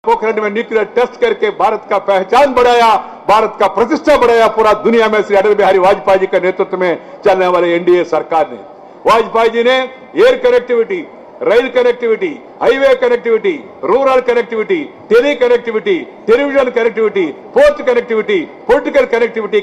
पोखरण में nuclear test करके भारत का पहचान बढ़ाया, भारत का प्रतिष्ठा बढ़ाया पूरा दुनिया में श्री अटल बिहारी वाजपेयी जी के नेतृत्व में चलने वाले एनडीए सरकार ने। वाजपेयी जी ने air connectivity, rail connectivity, highway connectivity, rural connectivity, tele connectivity, television connectivity, post connectivity, political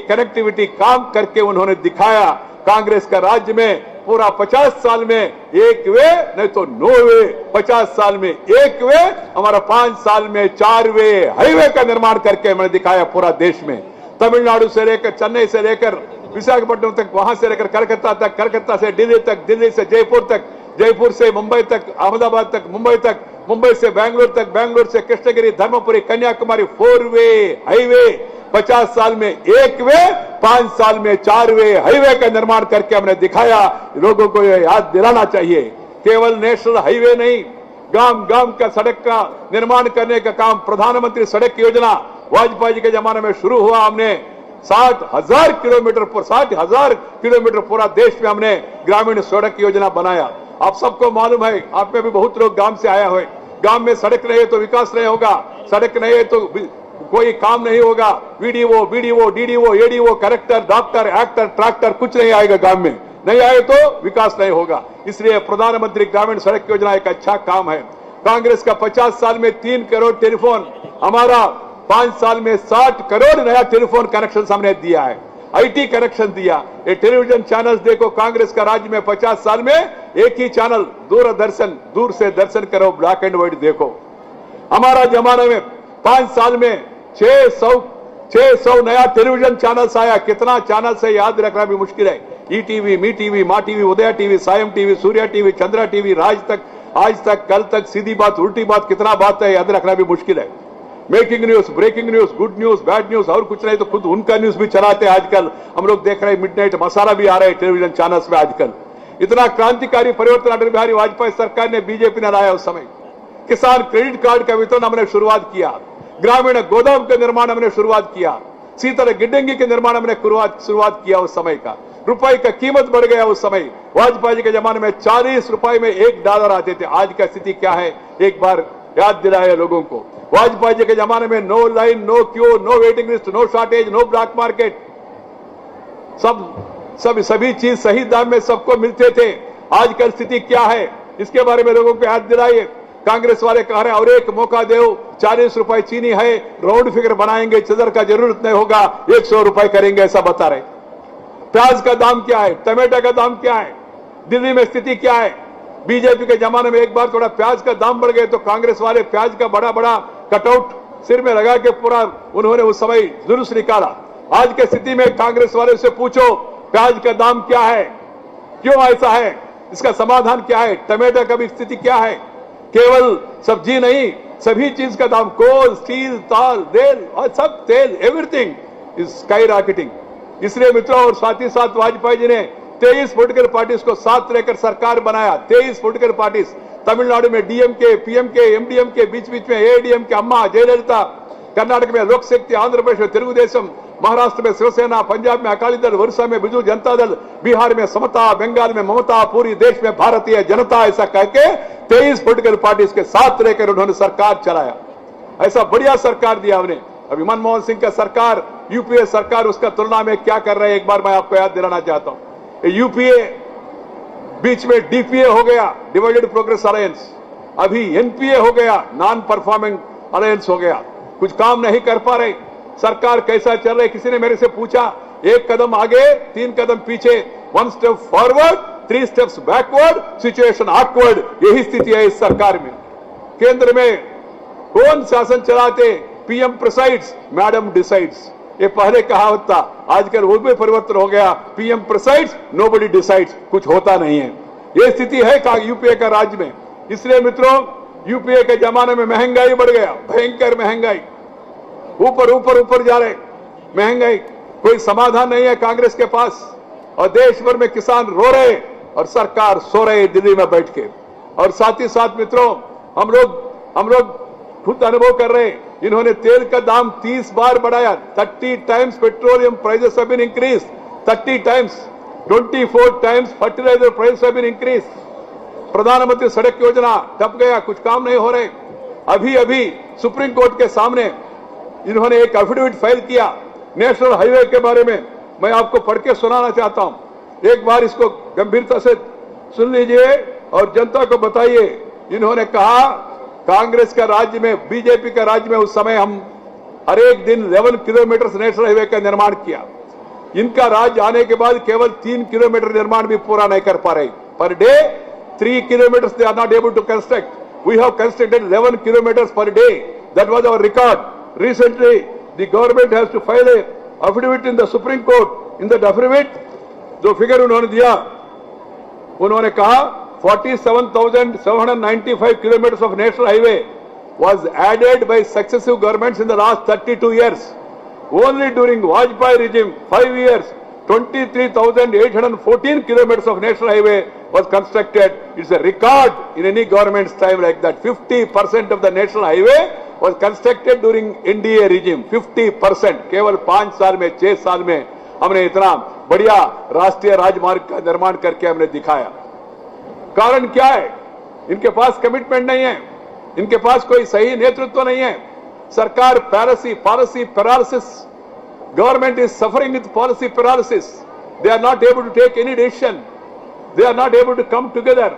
connectivity काम करके उन्होंने दिखाया। कांग्रेस का राज्य में पूरा 50 साल में एक वे नहीं तो 9 वे, 50 साल में एक वे, हमारा 5 साल में 4 वे हाईवे का निर्माण करके हमने दिखाया पूरा देश में। तमिलनाडु से लेकर चेन्नई से लेकर विशाखापट्टनम तक, वहां से लेकर कलकत्ता तक, कलकत्ता से दिल्ली तक, दिल्ली से जयपुर तक, जयपुर से मुंबई तक, अहमदाबाद तक, मुंबई तक, मुंबई से बैंगलोर तक, बैंगलोर से कृष्णगिरी, धर्मपुरी, कन्याकुमारी 4 वे हाईवे, 50 साल में एक वे, 5 साल में 4 वे हाईवे का निर्माण करके हमने दिखाया। लोगों को यह याद दिलाना चाहिए, केवल नेशनल हाईवे नहीं, गांव गांव का सड़क का निर्माण करने का काम प्रधानमंत्री सड़क योजना वाजपेयी जी के जमाने में शुरू हुआ। हमने 60,000 किलोमीटर पूरा देश में हमने ग्रामीण सड़क योजना बनाया। आप सबको मालूम है, आप में भी बहुत लोग गांव से आया हुए, गांव में सड़क नहीं है तो विकास नहीं होगा, सड़क नहीं है तो कोई काम नहीं होगा। Video, DDO, ADO, collector, doctor, actor, tractor कुछ नहीं आएगा, गांव में नहीं आए तो विकास नहीं होगा। इसलिए प्रधानमंत्री ग्रामीण सड़क योजना एक अच्छा काम है। कांग्रेस का 50 साल में 3 करोड़ टेलीफोन, हमारा 5 साल में 60 करोड़ नया टेलीफोन कनेक्शन हमने दिया है, आईटी कनेक्शन दिया। ये टेलीविजन चैनल्स देखो, कांग्रेस का राज्य में 50 साल में एक ही चैनल दूरदर्शन, दूर से दर्शन करो, ब्लैक एंड व्हाइट देखो। हमारा जमाने में 5 साल में 600 नया टेलीविजन चैनल्स आया। कितना चैनल्स है याद रखना भी मुश्किल है। ई टीवी, मी TV, Maa TV, Uday TV, सायम TV, Surya TV, Chandra TV, राज तक, आज तक, कल तक, सीधी बात, उल्टी बात, कितना बात है याद रखना भी मुश्किल है। Making news, breaking news, good news, bad news और कुछ नहीं तो खुद उनका न्यूज भी चलाते हैं आजकल। हम लोग देख रहे हैं मिडनाइट मसाला भी आ रहा है टेलीविजन चैनल्स में आजकल। इतना क्रांतिकारी परिवर्तन अटल बिहारी वाजपेयी सरकार ने, बीजेपी ने लाया उस समय। किसान क्रेडिट कार्ड का वितरण हमने शुरुआत किया, ग्रामीण गोदाम के निर्माण हमने शुरुआत किया, शीतल गिड्डंगी के निर्माण हमने शुरुआत किया। उस समय का रुपए का कीमत बढ़ गया। उस समय वाजपेयी जी के जमाने में 40 रुपए में $1 आते थे। आज का स्थिति क्या है एक बार याद दिलाए लोगों को। वाजपेयी जी के जमाने में no line, no queue, no waiting list, no shortage, no black market, सभी चीज सही दाम में सबको मिलते थे। आजकल स्थिति क्या है इसके बारे में लोगों को याद दिलाइए। कांग्रेस वाले कह रहे हैं और एक मौका दो, 40 रुपए चीनी है, राउंड फिगर बनाएंगे, चदर का जरूरत नहीं होगा, 100 रुपए करेंगे, ऐसा बता रहे। प्याज का दाम क्या है, टमाटर का दाम क्या है, दिल्ली में स्थिति क्या है। बीजेपी के जमाने में एक बार थोड़ा प्याज का दाम बढ़ गए तो कांग्रेस वाले प्याज का बड़ा बड़ा कटआउट सिर में लगा के पूरा उन्होंने उस समय जुलूस निकाला। आज के स्थिति में कांग्रेस वाले से पूछो प्याज का दाम क्या है, क्यों ऐसा है, इसका समाधान क्या है। टमाटर का भी स्थिति क्या है, केवल सब्जी नहीं सभी चीज का दाम, कोल, स्टील, ताल, तेल और सब तेल, एवरीथिंग इज स्काई रॉकेटिंग। इसलिए मित्रों और साथ ही साथ वाजपेयी जी ने 23 पॉलिटिकल पार्टीज को साथ लेकर सरकार बनाया। 23 पॉलिटिकल पार्टीज, तमिलनाडु में डीएमके, पीएमके, एमडीएमके, बीच बीच में एडीएमके, अम्मा जयललिता, कर्नाटक में लोक शक्ति, आंध्र प्रदेश में तेलुगुदेशम, महाराष्ट्र में शिवसेना, पंजाब में अकाली दल, ओडिशा में बिजू जनता दल, बिहार में समता, बंगाल में ममता, पूरी देश में भारतीय जनता, ऐसा कहके 23 पॉलिटिकल पार्टीज के साथ लेकर उन्होंने सरकार चलाया। ऐसा बढ़िया सरकार दिया हमने। अभी मनमोहन सिंह का सरकार, यूपीए सरकार, उसका तुलना में क्या कर रहे हैं एक बार मैं आपको याद दिलाना चाहता हूं। यूपीए बीच में डीपीए हो गया, डिवाइडेड प्रोग्रेस अलायंस, अभी एनपीए हो गया, नॉन परफॉर्मिंग अलायंस हो गया। कुछ काम नहीं कर पा रहे, सरकार कैसा चल रही। किसी ने मेरे से पूछा, 1 कदम आगे 3 कदम पीछे, 1 step forward 3 steps backward, situation awkward, यही स्थिति है इस सरकार में। केंद्र में कौन शासन चलाते, पीएम प्रिसाइड्स, मैडम डिसाइड्स, ये पहले कहावत था, आजकल वो भी परिवर्तन हो गया, पीएम प्रिसाइड्स, नोबडी डिसाइड्स, कुछ होता नहीं है। ये स्थिति है यूपीए का राज्य में। इसलिए मित्रों यूपीए के जमाने में महंगाई बढ़ गया, भयंकर महंगाई, ऊपर जा रहे महंगाई, कोई समाधान नहीं है कांग्रेस के पास। और देश भर में किसान रो रहे और सरकार सो रहे दिल्ली में बैठ के। और साथ ही साथ मित्रों हम लोग खुद अनुभव कर रहे हैं, इन्होंने तेल का दाम 30 बार बढ़ाया, 30 times petroleum prices have been increase, 30 times, 24 times fertiliser price have been increase. प्रधानमंत्री सड़क योजना टप गया, कुछ काम नहीं हो रहे। अभी सुप्रीम कोर्ट के सामने इन्होंने एक एफिडेविट फाइल किया नेशनल हाईवे के बारे में। मैं आपको पढ़ के सुनाना चाहता हूं, एक बार इसको गंभीरता से सुन लीजिए और जनता को बताइए। इन्होंने कहा कांग्रेस का राज्य में, बीजेपी का राज्य में उस समय हम हर एक दिन 11 किलोमीटर नेशनल हाईवे का निर्माण किया। इनका राज्य आने के बाद केवल 3 किलोमीटर निर्माण भी पूरा नहीं कर पा रहे। Per day 3 kilometers they are not able to construct. We have constructed 11 kilometers per day. That was our record. Recently, the government has to file a affidavit in the Supreme Court. In that affidavit, जो figure उन्होंने दिया, उन्होंने कहा 47,795 kilometers of national highway was added by successive governments in the last 32 years. Only during Vajpayee regime, 5 years, 23,814 kilometers of national highway was constructed. It's a record in any government's time like that. 50% of the national highway was constructed during NDA regime. 50%. केवल 5 साल में, 6 साल में हमने इतना बढ़िया राष्ट्रीय राजमार्ग का निर्माण करके हमने दिखाया। कारण क्या है? इनके पास कमिटमेंट नहीं है, इनके पास कोई सही नेतृत्व नहीं है। सरकार policy paralysis, government is suffering with policy paralysis. They are not able to take any decision. They are not able to come together.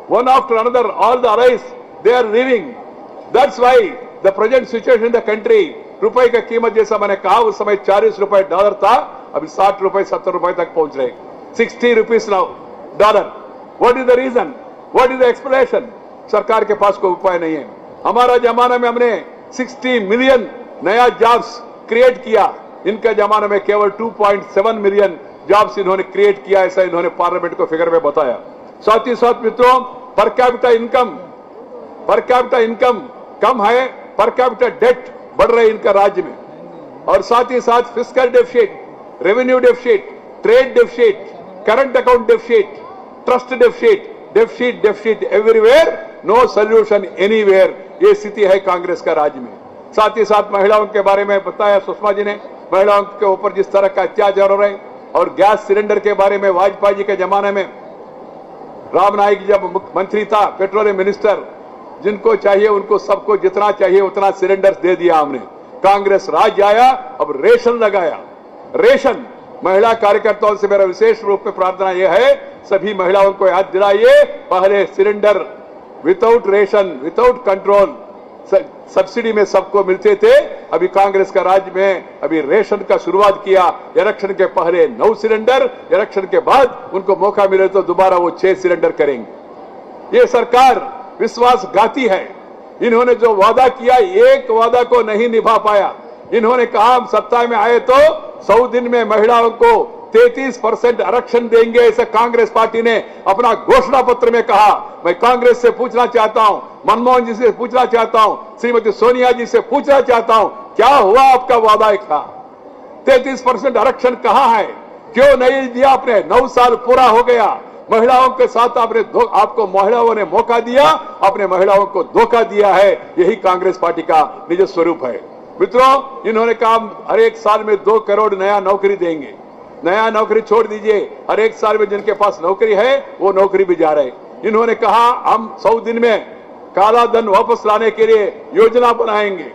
One after another, all the allies, they are leaving. That's why the present situation in the country, रुपए का कीमत जैसा मैंने कहा उस समय 40 रुपए dollar था, अभी 60 रुपए 70 रुपए तक पहुंच रहे। 60 rupees now dollar. What is the reason? What is the explanation? सरकार के पास कोई उपाय नहीं है। हमारा जमाना में हमने 60 मिलियन नया जॉब्स क्रिएट किया, इनका जमाना में केवल 2.7 मिलियन जॉब्स इन्होंने क्रिएट किया, ऐसा इन्होंने पार्लियामेंट को फिगर में बताया। साथ ही साथ मित्रों, पर कैपिटा इनकम कम है, पर कैपिटा डेट बढ़ रही है इनका राज्य में, और साथ ही साथ fiscal deficit, revenue deficit, trade deficit, current account deficit, trust deficit everywhere, no solution anywhere. ये स्थिति है कांग्रेस का राज्य में। साथ ही साथ महिलाओं के बारे में बताया सुषमा जी ने, महिलाओं के ऊपर जिस तरह का अत्याचार हो रहे हैं, और गैस सिलेंडर के बारे में वाजपेयी जी के जमाने में राम नाईक जब मुख्यमंत्री था, पेट्रोलियम मिनिस्टर, जिनको चाहिए उनको सबको जितना चाहिए उतना सिलेंडर दे दिया हमने। कांग्रेस राज्य आया, अब रेशन लगाया। रेशन, महिला कार्यकर्ताओं से मेरा विशेष रूप में प्रार्थना यह है, सभी महिलाओं को याद दिलाइए, पहले cylinder without ration, without control subsidy में सबको मिलते थे। अभी कांग्रेस का राज्य में अभी रेशन का शुरुआत किया। इलेक्शन के पहले 9 सिलेंडर, इलेक्शन के बाद उनको मौका मिले तो दोबारा वो 6 सिलेंडर करेंगे। ये सरकार विश्वासघाती है। इन्होंने जो वादा किया, एक वादा को नहीं निभा पाया। इन्होंने कहा हम सत्ता में आए तो 100 दिन में महिलाओं को 33% आरक्षण देंगे, ऐसा कांग्रेस पार्टी ने अपना घोषणा पत्र में कहा। मैं कांग्रेस से पूछना चाहता हूं, मनमोहन जी से पूछना चाहता हूं, श्रीमती सोनिया जी से पूछना चाहता हूं, क्या हुआ आपका वादा था? 33% आरक्षण कहां है? क्यों नहीं दिया आपने? 9 साल पूरा हो गया, महिलाओं के साथ आपको महिलाओं ने मौका दिया, आपने महिलाओं को धोखा दिया है। यही कांग्रेस पार्टी का निज स्वरूप है। मित्रों, इन्होंने कहा हर एक साल में 2 करोड़ नया नौकरी देंगे। नया नौकरी छोड़ दीजिए, हर एक साल में जिनके पास नौकरी है वो नौकरी भी जा रहे। इन्होंने कहा हम 100 दिन में काला धन वापस लाने के लिए योजना बनाएंगे।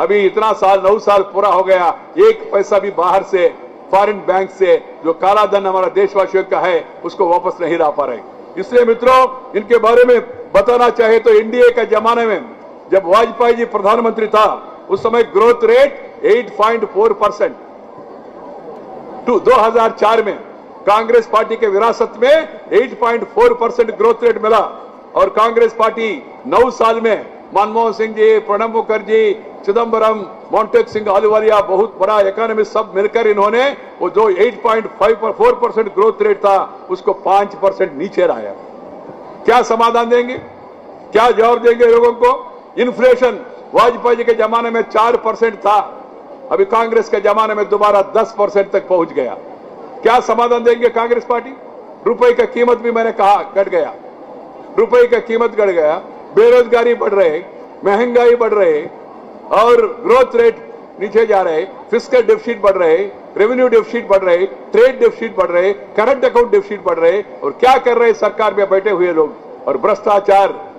अभी इतना साल, 9 साल पूरा हो गया, एक पैसा भी बाहर से, फॉरेन बैंक से जो काला धन हमारा देशवासियों का है उसको वापस नहीं ला पा रहे। इसलिए मित्रों, इनके बारे में बताना चाहे तो एनडीए का जमाने में जब वाजपेयी जी प्रधानमंत्री था, उस समय ग्रोथ रेट 8.4%। 2004 में कांग्रेस पार्टी के विरासत में 8.4% ग्रोथ रेट मिला, और कांग्रेस पार्टी 9 साल में मनमोहन सिंह जी, प्रणब मुखर्जी, चिदम्बरम, मोंटेक सिंह अहलूवालिया, बहुत बड़ा इकोनॉमिस्ट, सब मिलकर इन्होंने वो जो 8.4% ग्रोथ रेट था उसको 5% नीचे लाया। क्या समाधान देंगे? क्या जवाब देंगे लोगों को? इन्फ्लेशन वाजपेयी जी के जमाने में 4% था, अभी कांग्रेस के जमाने में दोबारा 10% तक पहुंच गया। क्या समाधान देंगे कांग्रेस पार्टी? रुपए का कीमत भी मैंने कहा घट गया, रुपए का कीमत घट गया, बेरोजगारी बढ़ रहे, महंगाई बढ़ रहे, और ग्रोथ रेट नीचे जा रहे, फिस्कल डेफिसिट बढ़ रहे, रेवेन्यू डेफिसिट बढ़ रहे, ट्रेड डेफिसिट बढ़ रहे, करंट अकाउंट डेफिसिट बढ़ रहे। और क्या कर रहे सरकार में बैठे हुए लोग? और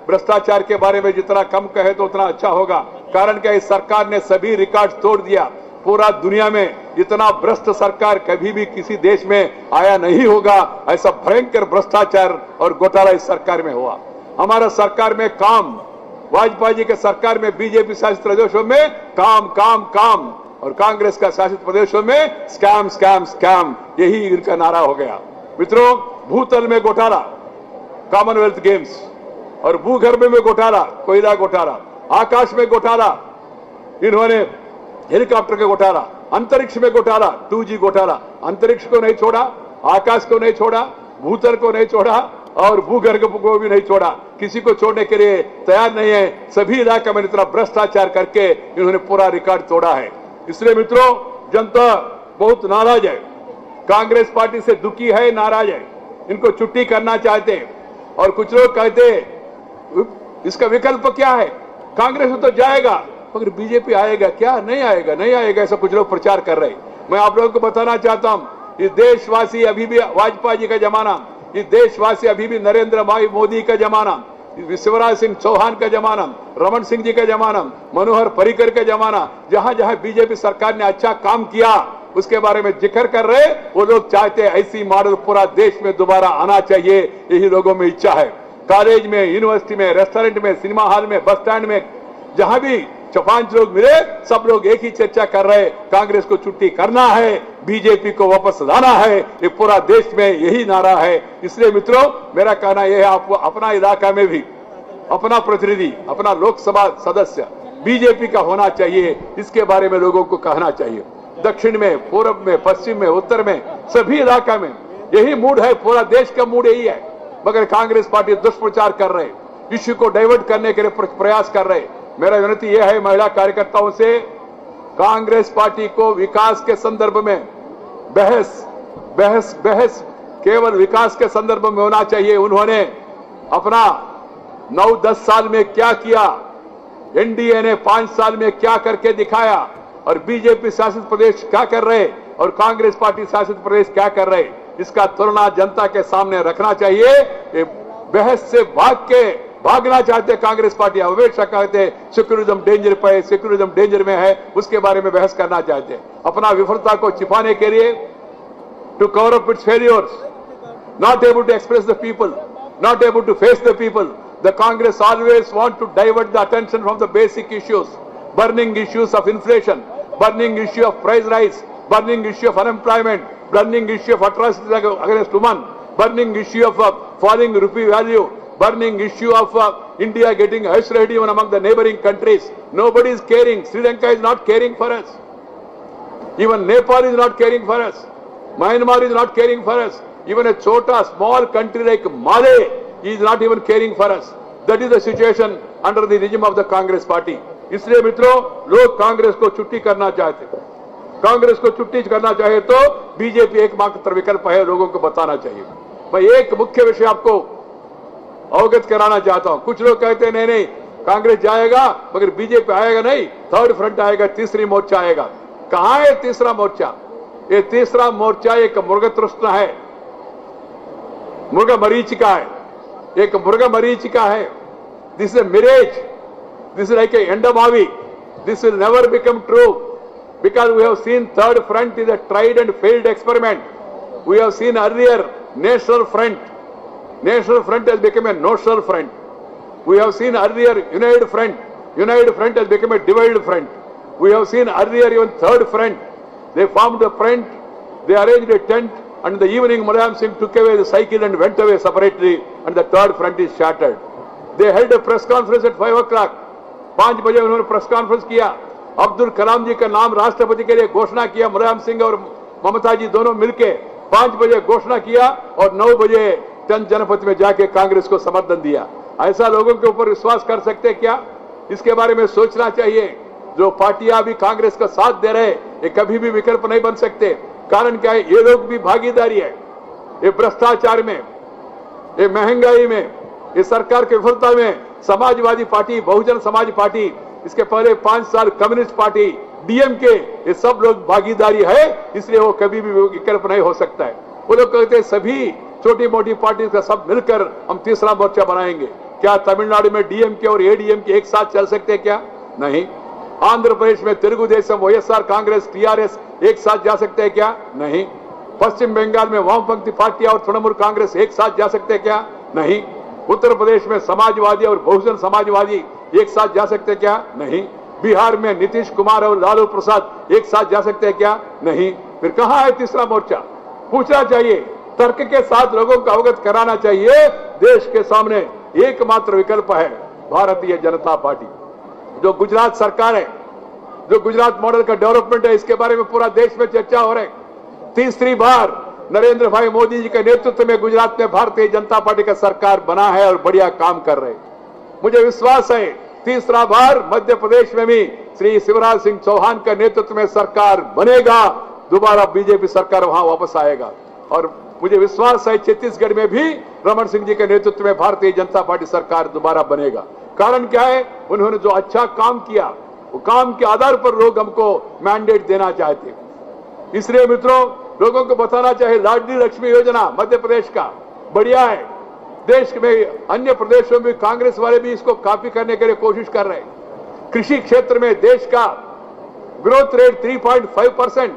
भ्रष्टाचार के बारे में जितना कम कहे तो उतना अच्छा होगा। कारण क्या इस सरकार ने सभी रिकॉर्ड तोड़ दिया। पूरा दुनिया में इतना भ्रष्ट सरकार कभी भी किसी देश में आया नहीं होगा। ऐसा भयंकर भ्रष्टाचार और घोटाला इस सरकार में हुआ। हमारा सरकार में काम, वाजपेयी जी के सरकार में बीजेपी शासित प्रदेशों में काम काम काम, और कांग्रेस का शासित प्रदेशों में स्कैम स्कैम स्कैम, यही इनका नारा हो गया। मित्रों, भूतल में घोटाला, कॉमनवेल्थ गेम्स, और भूगर्भ में घोटाला, कोयला घोटाला, आकाश में घोटाला, इन्होंने हेलीकॉप्टर का घोटाला, अंतरिक्ष में घोटाला, 2G घोटाला, अंतरिक्ष को नहीं छोड़ा, आकाश को नहीं छोड़ा, भूतल को नहीं छोड़ा और भूगर्भ को भी नहीं छोड़ा। किसी को छोड़ने के लिए तैयार नहीं है। सभी इलाके में इतना भ्रष्टाचार करके इन्होंने पूरा रिकॉर्ड तोड़ा है। इसलिए मित्रों, जनता बहुत नाराज है, कांग्रेस पार्टी से दुखी है, नाराज है, इनको छुट्टी करना चाहते हैं। और कुछ लोग कहते इसका विकल्प क्या है, कांग्रेस तो जाएगा मगर बीजेपी आएगा क्या, नहीं आएगा, नहीं आएगा, ऐसा कुछ लोग प्रचार कर रहे हैं। मैं आप लोगों को बताना चाहता हूं, ये देशवासी अभी भी वाजपेयी जी का जमाना, ये देशवासी अभी भी नरेंद्र भाई मोदी का जमाना, शिवराज सिंह चौहान का जमाना, रमन सिंह जी का जमाना, मनोहर पर्रिकर का जमाना, जहां जहां बीजेपी सरकार ने अच्छा काम किया उसके बारे में जिक्र कर रहे। वो लोग चाहते हैं ऐसी मॉडल पूरा देश में दोबारा आना चाहिए, यही लोगों में इच्छा है। कॉलेज में, यूनिवर्सिटी में, रेस्टोरेंट में, सिनेमा हॉल में, बस स्टैंड में, जहां भी 4-5 लोग मिले, सब लोग एक ही चर्चा कर रहे, कांग्रेस को छुट्टी करना है, बीजेपी को वापस लाना है। ये पूरा देश में यही नारा है। इसलिए मित्रों, मेरा कहना यह है, आपको अपना इलाका में भी अपना प्रतिनिधि, अपना लोकसभा सदस्य बीजेपी का होना चाहिए, इसके बारे में लोगों को कहना चाहिए। दक्षिण में, पूर्व में, पश्चिम में, उत्तर में, सभी इलाका में यही मूड है, पूरा देश का मूड यही है। मगर कांग्रेस पार्टी दुष्प्रचार कर रहे, इश्यू को डाइवर्ट करने के लिए प्रयास कर रहे। मेरा विनती यह है महिला कार्यकर्ताओं से, कांग्रेस पार्टी को विकास के संदर्भ में बहस केवल विकास के संदर्भ में होना चाहिए। उन्होंने अपना 9-10 साल में क्या किया, एनडीए ने 5 साल में क्या करके दिखाया, और बीजेपी शासित प्रदेश क्या कर रहे और कांग्रेस पार्टी शासित प्रदेश क्या कर रहे, इसका तुलना जनता के सामने रखना चाहिए। बहस से भागना चाहते कांग्रेस पार्टी, हमेशा कहते सेक्युलरिज्म डेंजर पे है, सेक्युलरिज्म डेंजर में है, उसके बारे में बहस करना चाहते हैं। अपना विफलता को छिपाने के लिए, to cover up its failures, not able to express the people, not able to face the people. The Congress always want to divert the attention from the basic issues, burning issues of inflation, burning issue of price rise, burning issue of unemployment, burning issue of atrocities against women, burning issue of falling rupee value, burning issue of India getting isolated even among the neighboring countries. Nobody is caring. Sri Lanka is not caring for us. Even Nepal is not caring for us. Myanmar is not caring for us. Even a small country like Mali is not even caring for us. That is the situation under the regime of the Congress party. इसलिए मित्रों, लोग कांग्रेस को छुट्टी करना चाहते, कांग्रेस को छुट्टी करना चाहे तो बीजेपी एकमात्र विकल्प है, लोगों को बताना चाहिए। मैं एक मुख्य विषय आपको अवगत कराना चाहता हूं। कुछ लोग कहते हैं नहीं कांग्रेस जाएगा मगर बीजेपी आएगा नहीं, थर्ड फ्रंट आएगा, तीसरी मोर्चा आएगा। कहां है तीसरा मोर्चा? ये तीसरा मोर्चा एक मृगतृष्ण है, मुर्गा मरीचिका है, एक मुर्गा मरीचिका है। This is mirage, this is like a एंडमावी, this will never become true because we have seen third front is a tried and failed experiment. We have seen earlier national front has become a notional front. We have seen earlier united front has become a divided front. We have seen earlier even third front, they formed a front, they arranged a tent, and in the evening Mulayam Singh took away the cycle and went away separately, and the third front is shattered. They held a press conference at 5 o'clock. 5 बजे उन्होंने press conference किया, अब्दुल कलाम जी का नाम राष्ट्रपति के लिए घोषणा किया, मुलायम सिंह और ममता जी दोनों मिलके 5 बजे घोषणा किया और 9 बजे जनपद में जाके कांग्रेस को समर्थन दिया। ऐसा लोगों के ऊपर विश्वास कर सकते क्या? इसके बारे में सोचना चाहिए। जो पार्टियां भी कांग्रेस का साथ दे रहे, ये कभी भी विकल्प नहीं बन सकते। कारण क्या है? ये लोग भी भागीदारी है, ये भ्रष्टाचार में, ये महंगाई में, ये सरकार की विफलता में। समाजवादी पार्टी, बहुजन समाज पार्टी, इसके पहले 5 साल कम्युनिस्ट पार्टी, डीएमके, ये सब लोग भागीदारी है, इसलिए वो कभी भी विकल्प नहीं हो सकता है। वो लोग कहते हैं सभी छोटी मोटी पार्टी का सब मिलकर हम तीसरा मोर्चा बनाएंगे। क्या तमिलनाडु में डीएमके और एडीएमके एक साथ चल सकते हैं क्या? नहीं। आंध्र प्रदेश में तेलुगुदेशम, वाईएसआर कांग्रेस, टीआरएस एक साथ जा सकते हैं क्या? नहीं। पश्चिम बंगाल में वामपंथी पार्टियां और तृणमूल कांग्रेस एक साथ जा सकते हैं क्या? नहीं। उत्तर प्रदेश में समाजवादी और बहुजन समाजवादी एक साथ जा सकते हैं क्या? नहीं। बिहार में नीतीश कुमार और लालू प्रसाद एक साथ जा सकते हैं क्या? नहीं। फिर कहां है तीसरा मोर्चा? पूछना चाहिए, तर्क के साथ लोगों को अवगत कराना चाहिए। देश के सामने एकमात्र विकल्प है भारतीय जनता पार्टी। जो गुजरात सरकार है, जो गुजरात मॉडल का डेवलपमेंट है, इसके बारे में पूरा देश में चर्चा हो रही है। तीसरी बार नरेंद्र भाई मोदी जी के नेतृत्व में गुजरात में भारतीय जनता पार्टी का सरकार बना है और बढ़िया काम कर रहे हैं। मुझे विश्वास है तीसरा बार मध्य प्रदेश में भी श्री शिवराज सिंह चौहान का नेतृत्व में सरकार बनेगा, दोबारा बीजेपी सरकार वहां वापस आएगा। और मुझे विश्वास है छत्तीसगढ़ में भी रमन सिंह जी के नेतृत्व में भारतीय जनता पार्टी सरकार दोबारा बनेगा। कारण क्या है? उन्होंने जो अच्छा काम किया, वो काम के आधार पर लोग हमको मैंडेट देना चाहते हैं। इसलिए मित्रों, लोगों को बताना चाहिए, लाडली लक्ष्मी योजना मध्य प्रदेश का बढ़िया है। देश में अन्य प्रदेशों में कांग्रेस वाले भी इसको कॉपी करने के लिए कोशिश कर रहे हैं। कृषि क्षेत्र में देश का ग्रोथ रेट 3.5%,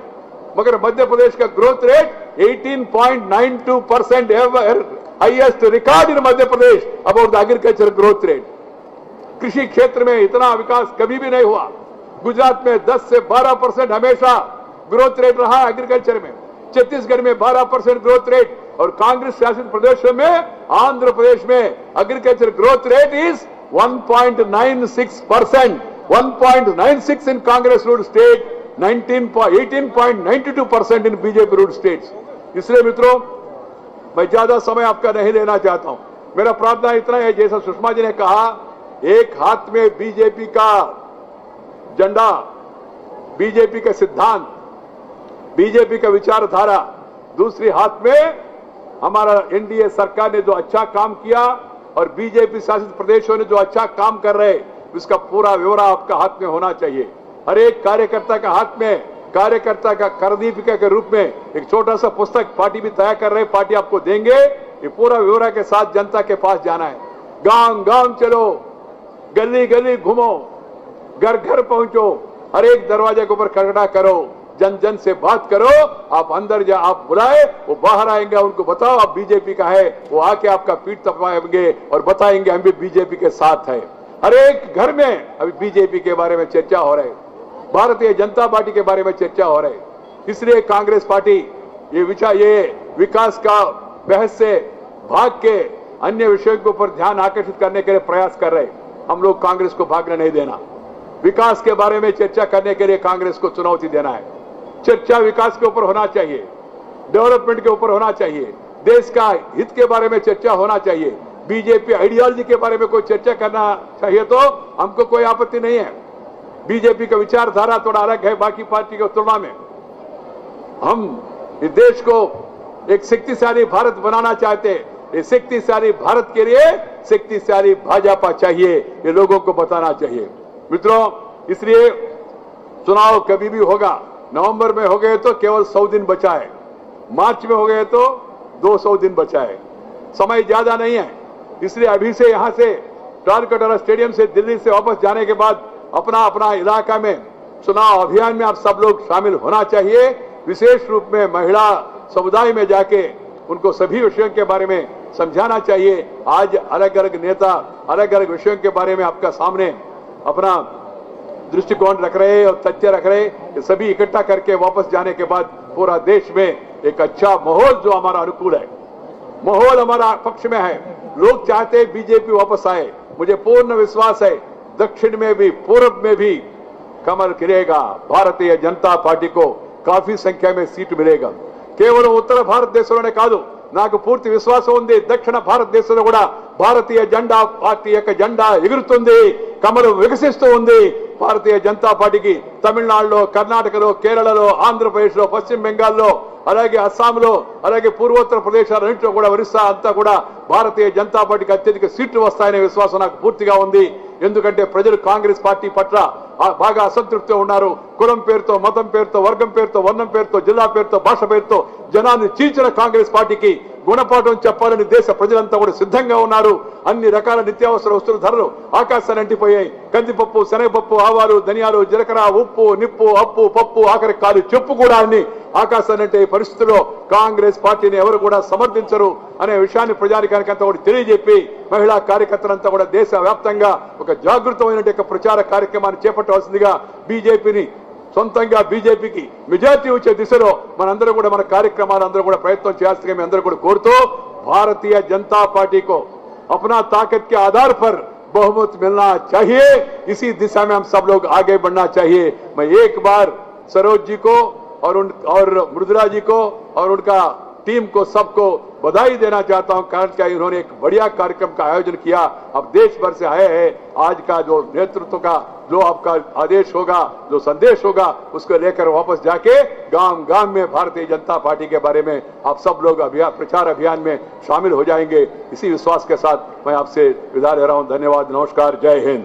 मगर मध्य प्रदेश का growth rate 18.92%, highest record in Madhya Pradesh about agriculture growth rate. कृषि क्षेत्र में इतना विकास कभी भी नहीं हुआ। गुजरात में 10 से 12% हमेशा ग्रोथ रेट रहा एग्रीकल्चर में, छत्तीसगढ़ में 12% ग्रोथ रेट, और कांग्रेस शासित प्रदेशों में आंध्र प्रदेश में agriculture growth rate is 1.96%, 1.96 in Congress ruled state, 18.92% in BJP ruled states. इसलिए मित्रों, मैं ज्यादा समय आपका नहीं लेना चाहता हूं। मेरा प्रार्थना इतना है, जैसा सुषमा जी ने कहा, एक हाथ में बीजेपी का झंडा, बीजेपी का सिद्धांत, बीजेपी का विचारधारा, दूसरी हाथ में हमारा एनडीए सरकार ने जो अच्छा काम किया और बीजेपी शासित प्रदेशों ने जो अच्छा काम कर रहे, उसका पूरा ब्यौरा आपका हाथ में होना चाहिए। हर एक कार्यकर्ता का हाथ में, कार्यकर्ता का करदीपिका के रूप में एक छोटा सा पुस्तक पार्टी भी तैयार कर रहे, पार्टी आपको देंगे। ये पूरा ब्यौरा के साथ जनता के पास जाना है। गांव गांव चलो, गली गली घूमो, घर घर पहुंचो, हर एक दरवाजे के ऊपर खटखटा करो, जन जन से बात करो। आप अंदर जा, आप बुलाए, वो बाहर आएंगे, उनको बताओ आप बीजेपी का है, वो आके आपका पीठ थपथपाएंगे और बताएंगे हम भी बीजेपी के साथ है। हर एक घर में अभी बीजेपी के बारे में चर्चा हो रही है, भारतीय जनता पार्टी के बारे में चर्चा हो रही है। इसलिए कांग्रेस पार्टी ये विकास का बहस से भाग के अन्य विषयों के ऊपर ध्यान आकर्षित करने के लिए प्रयास कर रहे। हम लोग कांग्रेस को भागने नहीं देना। विकास के बारे में चर्चा करने के लिए कांग्रेस को चुनौती देना है। चर्चा विकास के ऊपर होना चाहिए, डेवलपमेंट के ऊपर होना चाहिए, देश का हित के बारे में चर्चा होना चाहिए। बीजेपी आइडियोलॉजी के बारे में कोई चर्चा करना चाहिए तो हमको कोई आपत्ति नहीं है। बीजेपी का विचारधारा थोड़ा अलग है बाकी पार्टी की तुलना में। हम इस देश को एक शक्तिशाली भारत बनाना चाहते हैं। इस शक्तिशाली भारत के लिए शक्तिशाली भाजपा चाहिए, ये लोगों को बताना चाहिए। मित्रों, इसलिए चुनाव कभी भी होगा, नवंबर में हो गए तो केवल 100 दिन बचा है, मार्च में हो गए तो 200 दिन बचा है, समय ज्यादा नहीं है। इसलिए अभी से यहां से तालकटोरा स्टेडियम से दिल्ली से वापस जाने के बाद अपना अपना इलाका में चुनाव अभियान में आप सब लोग शामिल होना चाहिए। विशेष रूप में महिला समुदाय में जाके उनको सभी विषयों के बारे में समझाना चाहिए। आज अलग अलग नेता अलग अलग विषयों के बारे में आपका सामने अपना दृष्टिकोण रख रहे और तथ्य रख रहे, सभी इकट्ठा करके वापस जाने के बाद पूरा देश में एक अच्छा माहौल जो हमारा अनुकूल है, माहौल हमारा पक्ष में है। लोग चाहते हैं बीजेपी वापस आए। मुझे पूर्ण विश्वास है दक्षिण में भी पूर्व में भी कमल खिलेगा। भारतीय जनता पार्टी को काफी संख्या में सीट मिलेगा। కేవలం ఉత్తర భారతదేశంలోనే కాదు, నాకు పూర్తి విశ్వాసం ఉంది దక్షిణ భారతదేశంలో కూడా భారతీయ జెండా పార్టీ యొక్క జెండా ఎగురుతుంది, కమలం వికసిస్తూ ఉంది। భారతీయ జనతా పార్టీకి తమిళనాడులో, కర్ణాటకలో, కేరళలో, ఆంధ్రప్రదేశ్లో, పశ్చిమ బెంగాల్లో, అలాగే అస్సాంలో, అలాగే పూర్వోత్తర ప్రదేశాలన్నింటిలో కూడా, ఒరిస్సా అంతా కూడా భారతీయ జనతా పార్టీకి అత్యధిక సీట్లు వస్తాయనే విశ్వాసం నాకు పూర్తిగా ఉంది। ఎందుకంటే ప్రజలు కాంగ్రెస్ పార్టీ పట్ల బాగా అసంతృప్తితో ఉన్నారు। కులం పేరుతో, మతం పేరుతో, వర్గం పేరుతో, వర్ణం పేరుతో, జిల్లా పేరుతో, భాష పేరుతో జనాన్ని చీల్చిన కాంగ్రెస్ పార్టీకి గుణపాఠం చెప్పాలని దేశ ప్రజలంతా కూడా సిద్ధంగా ఉన్నారు. అన్ని రకాల నిత్యావసర వస్తువుల ధరలు ఆకాశాన్ని అంటిపోయాయి. కందిపప్పు, శనగపప్పు, ఆవాలు, ధనియాలు, జీలకర్ర, ఉప్పు, నిప్పు, అప్పు, పప్పు, ఆఖరి కాలు చెప్పు కూడా అన్ని ఆకాశాన్ని అంటే పరిస్థితుల్లో కాంగ్రెస్ పార్టీని ఎవరు కూడా సమర్థించరు అనే విషయాన్ని ప్రజానికానికంతా కూడా తెలియజెప్పి మహిళా కార్యకర్తలంతా కూడా దేశ వ్యాప్తంగా ఒక జాగృతమైన ప్రచార కార్యక్రమాన్ని చేపట్టవలసిందిగా బీజేపీని సొంతంగా బీజేపీకి మెజార్టీ వచ్చే దిశలో మనందరూ కూడా మన కార్యక్రమాలు అందరూ కూడా ప్రయత్నం చేయాల్సిందిగా మీ అందరూ కూడా కోరుతూ भारतीय जनता पार्टी को अपना ताकत के आधार पर बहुमत मिलना चाहिए. इसी दिशा में हम सब लोग आगे बढ़ना चाहिए. मैं एक बार सरोज जी को और मृदुला जी को और उनका टीम को सबको बधाई देना चाहता हूं, कारण क्या इन्होंने एक बढ़िया कार्यक्रम का आयोजन किया. अब देश भर से आए हैं. आज का जो नेतृत्व का जो आपका आदेश होगा, जो संदेश होगा, उसको लेकर वापस जाके गांव गांव में भारतीय जनता पार्टी के बारे में आप सब लोग प्रचार अभियान में शामिल हो जाएंगे. इसी विश्वास के साथ मैं आपसे विदा ले रहा हूं. धन्यवाद. नमस्कार. जय हिंद.